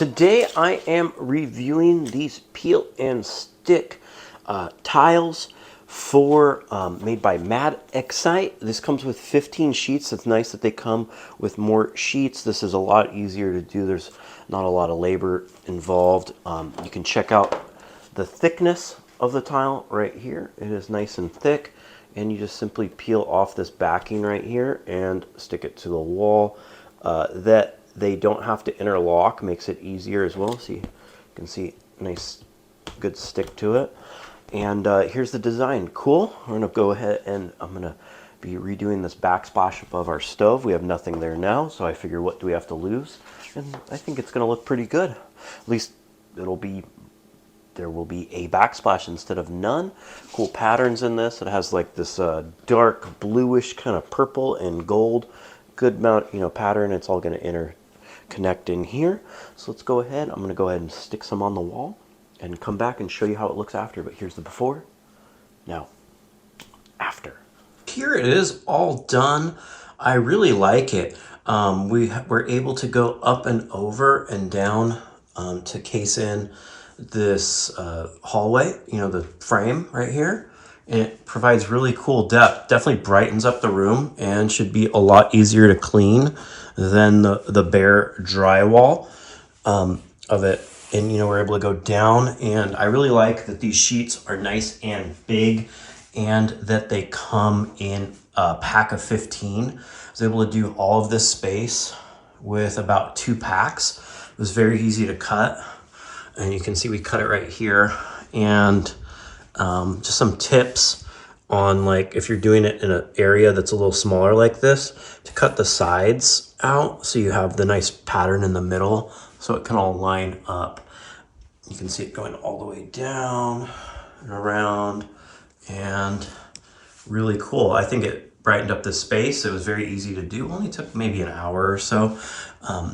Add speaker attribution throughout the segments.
Speaker 1: Today I am reviewing these peel and stick tiles for made by Madexcite. This comes with 15 sheets. It's nice that they come with more sheets. This is a lot easier to do. There's not a lot of labor involved. You can check out the thickness of the tile right here. It is nice and thick, and you just simply peel off this backing right here and stick it to the wall. That they don't have to interlock makes it easier as well. See, you can see nice good stick to it. And here's the design. Cool. We're gonna go ahead and I'm gonna be redoing this backsplash above our stove. We have nothing there now, so I figure what do we have to lose? And I think it's gonna look pretty good. At least there will be a backsplash instead of none. Cool patterns in this. It has like this dark bluish kind of purple and gold. Good amount, pattern. It's all going to interconnect in here. So let's go ahead. I'm going to go ahead and stick some on the wall and come back and show you how it looks after. But here's the before, now after. Here it is all done. I really like it. We were able to go up and over and down to case in this hallway, the frame right here. And it provides really cool depth. Definitely brightens up the room and should be a lot easier to clean than the bare drywall of it. And we're able to go down, and I really like that these sheets are nice and big and that they come in a pack of 15. I was able to do all of this space with about 2 packs. It was very easy to cut, and you can see we cut it right here. And just some tips on, like, if you're doing it in an area that's a little smaller like this, to cut the sides out so you have the nice pattern in the middle so it can all line up. You can see it going all the way down and around, and really cool. I think it brightened up the space. It was very easy to do. Only took maybe an hour or so.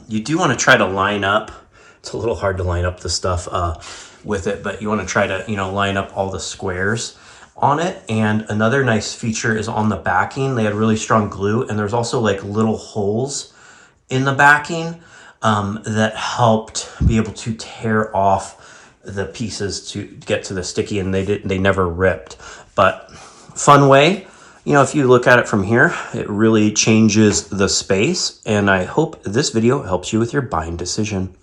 Speaker 1: You do want to try to line up. It's a little hard to line up the stuff with it, but you want to try to line up all the squares on it. And another nice feature is on the backing. They had really strong glue, and there's also like little holes in the backing that helped be able to tear off the pieces to get to the sticky, and they never ripped. But fun way, if you look at it from here, it really changes the space, and I hope this video helps you with your buying decision.